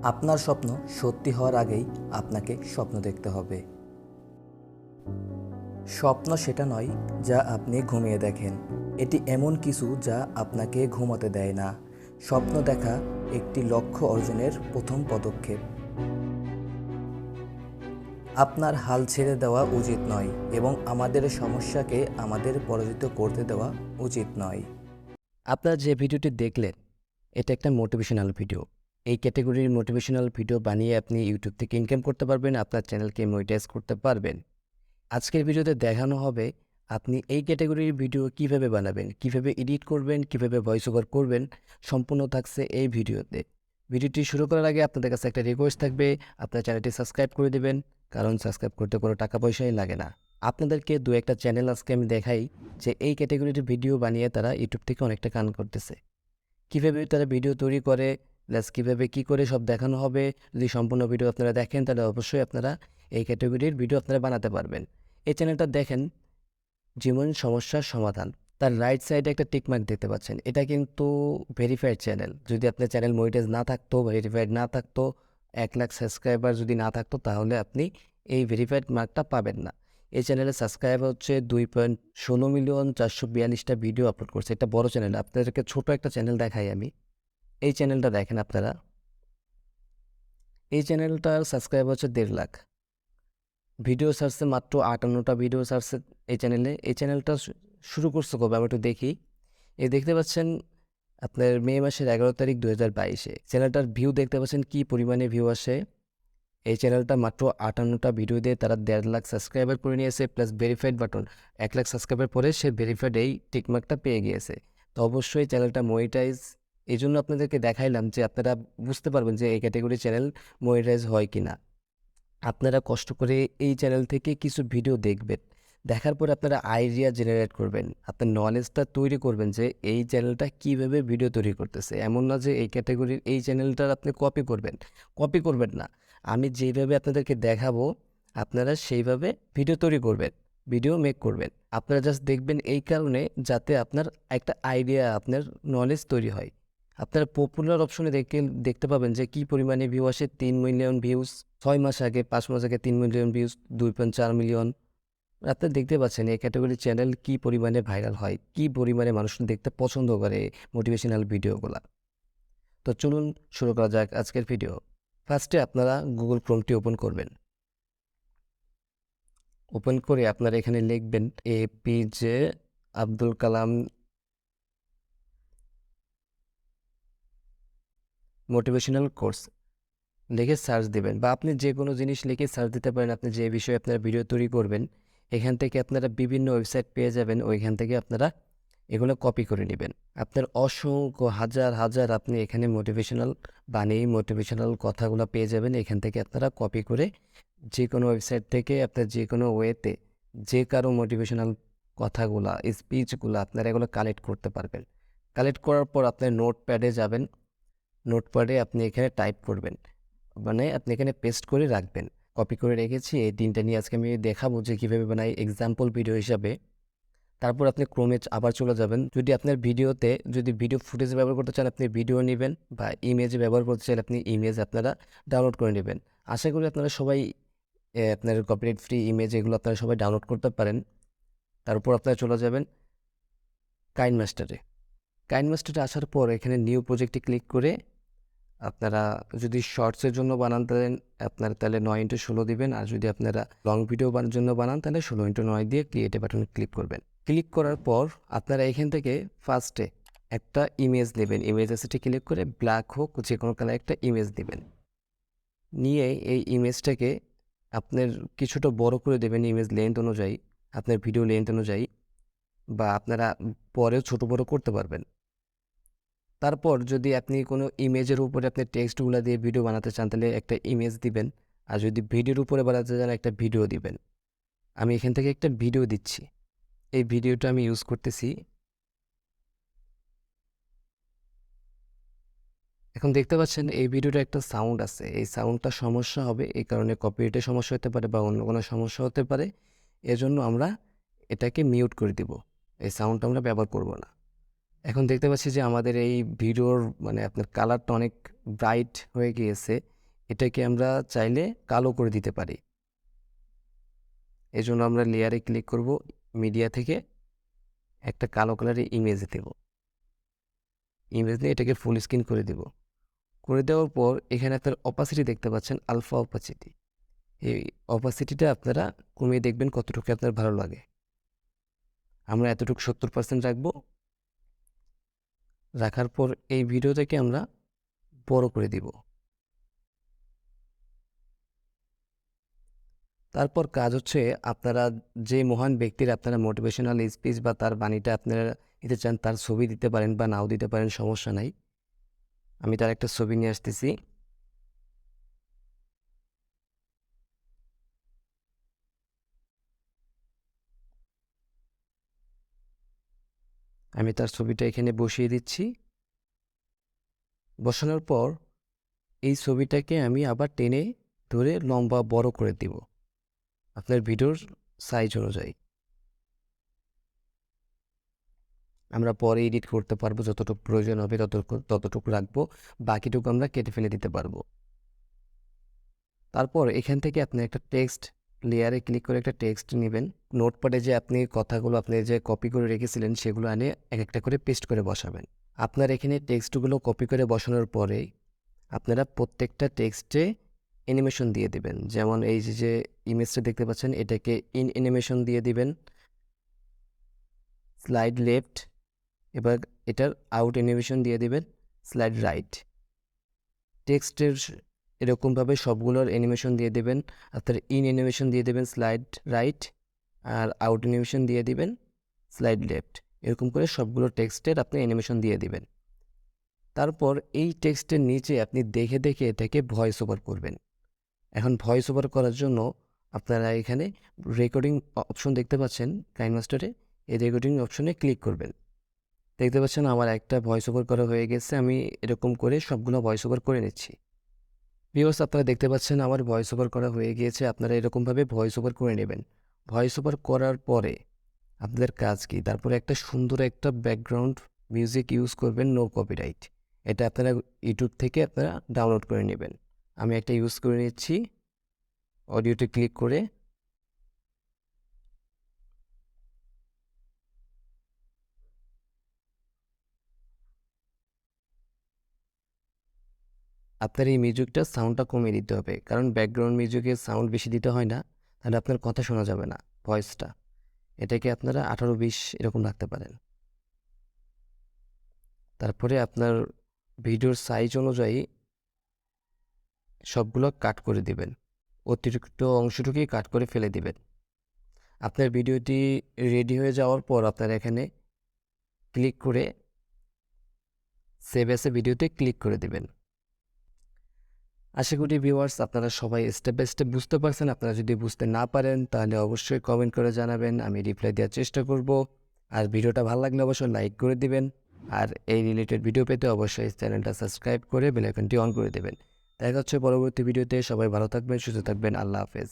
আপনার স্বপ্ন সত্যি হওয়ার আগেই আপনাকে স্বপ্ন দেখতে হবে। স্বপ্ন সেটা নয় যা আপনি ঘুমিয়ে দেখেন, এটি এমন কিছু যা আপনাকে ঘুমাতে দেয় না। স্বপ্ন দেখা একটি লক্ষ্য অর্জনের প্রথম পদক্ষেপ। আপনার হাল ছেড়ে দেওয়া উচিত নয় এবং আমাদের সমস্যাকে আমাদের পরাজিত করতে দেওয়া উচিত নয়। আপনারা যে ভিডিওটি দেখলেন এটা একটা মোটিভেশনাল ভিডিও। এই ক্যাটেগরির মোটিভেশনাল ভিডিও বানিয়ে আপনি ইউটিউব থেকে ইনকাম করতে পারবেন, আপনার চ্যানেলকে মনিটাইজ করতে পারবেন। আজকের ভিডিওতে দেখানো হবে আপনি এই ক্যাটেগরির ভিডিও কিভাবে বানাবেন, কিভাবে এডিট করবেন, কিভাবে ভয়েস ওভার করবেন, সম্পূর্ণ থাকছে এই ভিডিওতে। ভিডিওটি শুরু করার আগে আপনাদের কাছে একটা রিকোয়েস্ট থাকবে, আপনার চ্যানেলটি সাবস্ক্রাইব করে দেবেন, কারণ সাবস্ক্রাইব করতে কোনো টাকা পয়সাই লাগে না। আপনাদেরকে দু একটা চ্যানেল আজকে আমি দেখাই যে এই ক্যাটেগরির ভিডিও বানিয়ে তারা ইউটিউব থেকে অনেকটা কার্ন করতেছে। কীভাবে তারা ভিডিও তৈরি করে প্লাস কীভাবে কী করে সব দেখানো হবে। যদি সম্পূর্ণ ভিডিও আপনারা দেখেন তাহলে অবশ্যই আপনারা এই ক্যাটাগরির ভিডিও আপনারা বানাতে পারবেন। এই চ্যানেলটা দেখেন, জীবন সমস্যার সমাধান। তার রাইট সাইডে একটা টিকমার্ক দেখতে পাচ্ছেন, এটা কিন্তু ভেরিফাইড চ্যানেল। যদি আপনার চ্যানেল মনিটাইজ না থাকতো, ভেরিফাইড না থাকতো, 1 লাখ সাবস্ক্রাইবার যদি না থাকতো, তাহলে আপনি এই ভেরিফাইড মার্কটা পাবেন না। এই চ্যানেলের সাবস্ক্রাইবার হচ্ছে 2.16,442,টা ভিডিও আপলোড করছে। এটা বড় চ্যানেল। আপনাদেরকে ছোট একটা চ্যানেল দেখাই আমি। এই চ্যানেলটা দেখেন আপনারা। এই চ্যানেলটার সাবস্ক্রাইবার হচ্ছে 1.5 লাখ। ভিডিও সার্চে মাত্র 58টা ভিডিও সার্চে এই চ্যানেলে। এই চ্যানেলটা শুরু করছে কবে আমি একটু দেখি। এই দেখতে পাচ্ছেন আপনার মে মাসের 11 তারিখ 2022-এ। চ্যানেলটার ভিউ দেখতে পাচ্ছেন কী পরিমাণে ভিউ আসে। এই চ্যানেলটা মাত্র 58টা ভিডিও দিয়ে তারা 1.5 লাখ সাবস্ক্রাইবার করে নিয়েছে, plus verified button. 1 lakh subscriber পরে সে ভেরিফাইড এই টিকমার্কটা পেয়ে গিয়েছে। তো অবশ্যই চ্যানেলটা মনিটাইজ। এই জন্য আপনাদেরকে দেখাইলাম যে আপনারা বুঝতে পারবেন যে এই ক্যাটাগরি চ্যানেল মনিটাইজ হয় কি না। আপনারা কষ্ট করে এই চ্যানেল থেকে কিছু ভিডিও দেখবেন, দেখার পরে আপনারা আইডিয়া জেনারেট করবেন, আপনার নলেজটা তৈরি করবেন যে এই চ্যানেলটা কীভাবে ভিডিও তৈরি করতেছে। এমন না যে এই ক্যাটাগরির এই চ্যানেলটার আপনি কপি করবেন না। আমি যেইভাবে আপনাদেরকে দেখাবো আপনারা সেইভাবে ভিডিও তৈরি করবেন, ভিডিও মেক করবেন। আপনারা জাস্ট দেখবেন এই কারণে যাতে আপনার একটা আইডিয়া, আপনার নলেজ তৈরি হয়। আপনারা পপুলার অপশনে দেখতে পাবেন যে কী পরিমাণে ভিউ আসে। 3 মিলিয়ন ভিউজ 6 মাস আগে, 5 মাস আগে 3 মিলিয়ন ভিউজ, 2.4 মিলিয়ন। আপনারা দেখতে পাচ্ছেন এই ক্যাটাগরির চ্যানেল কী পরিমাণে ভাইরাল হয়, কী পরিমাণে মানুষ দেখতে পছন্দ করে মোটিভেশনাল ভিডিওগুলা। তো চলুন শুরু করা যাক আজকের ভিডিও। ফার্স্টে আপনারা গুগল ক্রোমটি ওপেন করবেন। ওপেন করে আপনারা এখানে লিখবেন APJ Abdul Kalam motivational course লিখে সার্চ দেবেন, বা আপনি যে কোনো জিনিস লিখে সার্চ দিতে পারেন। আপনি যে বিষয়ে আপনারা ভিডিও তৈরি করবেন এখান থেকে আপনারা বিভিন্ন ওয়েবসাইট পেয়ে যাবেন। ওইখান থেকে আপনারা এগুলো কপি করে নেবেন। আপনার অসংখ্য হাজার হাজার আপনি এখানে মোটিভেশনাল বানিয়ে মোটিভেশনাল কথাগুলো পেয়ে যাবেন। এখান থেকে আপনারা কপি করে যে কোনো ওয়েবসাইট থেকে আপনার যে কোনো ওয়েতে যে কারো মোটিভেশনাল কথাগুলা, স্পিচগুলো আপনারা এগুলো কালেক্ট করতে পারবেন। কালেক্ট করার পর আপনার নোটপ্যাডে যাবেন। নোটপ্যাডে আপনি এখানে টাইপ করবেন, মানে আপনি এখানে পেস্ট করে রাখবেন। কপি করে রেখেছি, এই 3টা নিয়ে আজকে আমি দেখাবো যে কীভাবে বানাই এক্সাম্পল ভিডিও হিসাবে। তারপর আপনি ক্রোমে আবার চলে যাবেন। যদি আপনার ভিডিওতে যদি ভিডিও ফুটেজ ব্যবহার করতে চান আপনি ভিডিও নেবেন, বা ইমেজ ব্যবহার করতে চাইলে আপনি ইমেজ আপনারা ডাউনলোড করে নেবেন। আশা করি আপনারা সবাই আপনার কপিরাইট ফ্রি ইমেজ এগুলো আপনারা সবাই ডাউনলোড করতে পারেন। তারপর আপনারা চলে যাবেন কাইনমাস্টারে। কাইনমাস্টারে আসার পর এখানে নিউ প্রজেক্টে ক্লিক করে আপনারা যদি শর্টসের জন্য বানান তাহলে 9x16 দিবেন, আর যদি আপনারা লং ভিডিও জন্য বানান তাহলে 16x9 দিয়ে ক্রিয়েটে বাটনে ক্লিক করবেন। ক্লিক করার পর আপনারা এখান থেকে ফার্স্টে একটা ইমেজ নেবেন। ইমেজ অ্যাসেটে ক্লিক করে ব্ল্যাক হোক যে কোনো কালার একটা ইমেজ নেবেন। নিয়ে এই ইমেজটাকে আপনার কিছুটা বড় করে দেবেন ইমেজ লেন্থ অনুযায়ী, আপনার ভিডিও লেন্থ অনুযায়ী, বা আপনারা পরেও ছোট বড় করতে পারবেন। তারপর যদি আপনি কোনো ইমেজের উপরে আপনি টেক্সটগুলো দিয়ে ভিডিও বানাতে চান তাহলে একটা ইমেজ দিবেন, আর যদি ভিডিওর উপরে বানাতে চান একটা ভিডিও দিবেন। আমি এখান থেকে একটা ভিডিও দিচ্ছি, এই ভিডিওটা আমি ইউজ করতেছি। এখন দেখতে পাচ্ছেন এই ভিডিওটা একটা সাউন্ড আছে, এই সাউন্ডটা সমস্যা হবে, এই কারণে কপিরাইটের সমস্যা হতে পারে বা অন্য কোনো সমস্যা হতে পারে। এজন্য আমরা এটাকে মিউট করে দিব, এই সাউন্ডটা আমরা ব্যবহার করব না। এখন দেখতে পাচ্ছি যে আমাদের এই ভিডিওর মানে আপনার কালারটা অনেক ব্রাইট হয়ে গিয়েছে। এটাকে আমরা চাইলে কালো করে দিতে পারি। এজন্য আমরা লেয়ারে ক্লিক করব, মিডিয়া থেকে একটা কালো কালারের ইমেজ দেব। ইমেজ নিয়ে এটাকে ফুল স্ক্রিন করে দেব। করে দেওয়ার পর এখানে আপনার অপাসিটি দেখতে পাচ্ছেন, আলফা অপাসিটি। এই অপাসিটিটা আপনারা কমিয়ে দেখবেন কতটুকু আপনার ভালো লাগে। আমরা এতটুকু 70% রাখবো। রাখার পর এই ভিডিওটাকে আমরা বড় করে দিব। তারপর কাজ হচ্ছে, আপনারা যে মহান ব্যক্তির আপনারা মোটিভেশনাল স্পিচ বা তার বাণীটা আপনারা দিতে চান, তার ছবি দিতে পারেন বা নাও দিতে পারেন, সমস্যা নাই। আমি তার একটা ছবি নিয়ে আসতেছি। আমি তার ছবিটা এখানে বসিয়ে দিচ্ছি। বসানোর পর এই ছবিটাকে আমি আবার টেনে ধরে লম্বা বড় করে দিব আপনার ভিডিওর সাইজ অনুযায়ী। আমরা পরে এডিট করতে পারবো, যতটুকু প্রয়োজন হবে ততটুকু রাখবো, বাকিটুকু আমরা কেটে ফেলে দিতে পারবো। তারপর এখান থেকে আপনি একটা টেক্সট লেয়ারে ক্লিক করে একটা টেক্সট নেবেন। নোটপ্যাডে যে আপনি কথাগুলো আপনি যে কপি করে রেখেছিলেন সেগুলো এনে এক একটা করে পেস্ট করে বসাবেন। আপনার এখানে টেক্সটগুলো কপি করে বসানোর পরে আপনারা প্রত্যেকটা টেক্সটে অ্যানিমেশন দিয়ে দিবেন। যেমন এই যে ইমেজটা দেখতে পাচ্ছেন, এটাকে ইন অ্যানিমেশন দিয়ে দিবেন, স্লাইড লেফট। এবার এটার আউট অ্যানিমেশন দিয়ে দিবেন, স্লাইড রাইট। টেক্সটের এরকমভাবে সবগুলোর অ্যানিমেশন দিয়ে দেবেন। আপনার ইন অ্যানিমেশন দিয়ে দেবেন স্লাইড রাইট, আর আউট অ্যানিমেশন দিয়ে দিবেন স্লাইড লেফট। এরকম করে সবগুলো টেক্সটের আপনি অ্যানিমেশন দিয়ে দিবেন। তারপর এই টেক্সটের নিচে আপনি দেখে দেখে এটাকে ভয়েস ওভার করবেন। এখন ভয়েস ওভার করার জন্য আপনারা এখানে রেকর্ডিং অপশন দেখতে পাচ্ছেন কাইনমাস্টারে, এই রেকর্ডিং অপশনে ক্লিক করবেন। দেখতে পাচ্ছেন আমার একটা ভয়েস ওভার করা হয়ে গেছে। আমি এরকম করে সবগুলো ভয়েস ওভার করে নিচ্ছি। ভিউয়ার্স, আপনারা দেখতে পাচ্ছেন আমার ভয়েস ওভার করা হয়ে গিয়েছে। আপনারা এরকমভাবে ভয়েস ওভার করে নেবেন। ভয়েস ওভার করার পরে আপনাদের কাজ কি, তারপরে একটা সুন্দর একটা ব্যাকগ্রাউন্ড মিউজিক ইউজ করবেন, নো কপিরাইট। এটা আপনারা ইউটিউব থেকে আপনারা ডাউনলোড করে নেবেন। আমি একটা ইউজ করে নিচ্ছি। অডিওতে ক্লিক করে আপনার এই মিউজিকটা সাউন্ডটা কমিয়ে দিতে হবে, কারণ ব্যাকগ্রাউন্ড মিউজিকের সাউন্ড বেশি দিতে হয় না, তাহলে আপনার কথা শোনা যাবে না, ভয়েসটা। এটাকে আপনারা 18-20 এরকম রাখতে পারেন। তারপরে আপনার ভিডিওর সাইজ অনুযায়ী সবগুলো কাট করে দিবেন, অতিরিক্ত অংশটুকুই কাট করে ফেলে দিবেন। আপনার ভিডিওটি রেডি হয়ে যাওয়ার পর আপনার এখানে ক্লিক করে সেভ অ্যাজ এ ভিডিওতে ক্লিক করে দিবেন। আশা করি ভিউয়ার্স আপনারা সবাই স্টেপ বাই স্টেপ বুঝতে পারছেন। আপনারা যদি বুঝতে না পারেন তাহলে অবশ্যই কমেন্ট করে জানাবেন, আমি রিপ্লাই দেওয়ার চেষ্টা করব। আর ভিডিওটা ভালো লাগলে অবশ্যই লাইক করে দিবেন। আর এই রিলেটেড ভিডিও পেতে অবশ্যই চ্যানেলটা সাবস্ক্রাইব করে বেল আইকনটি অন করে দেবেন। দেখা হচ্ছে পরবর্তী ভিডিওতে। সবাই ভালো থাকবেন, সুস্থ থাকবেন। আল্লাহ হাফেজ।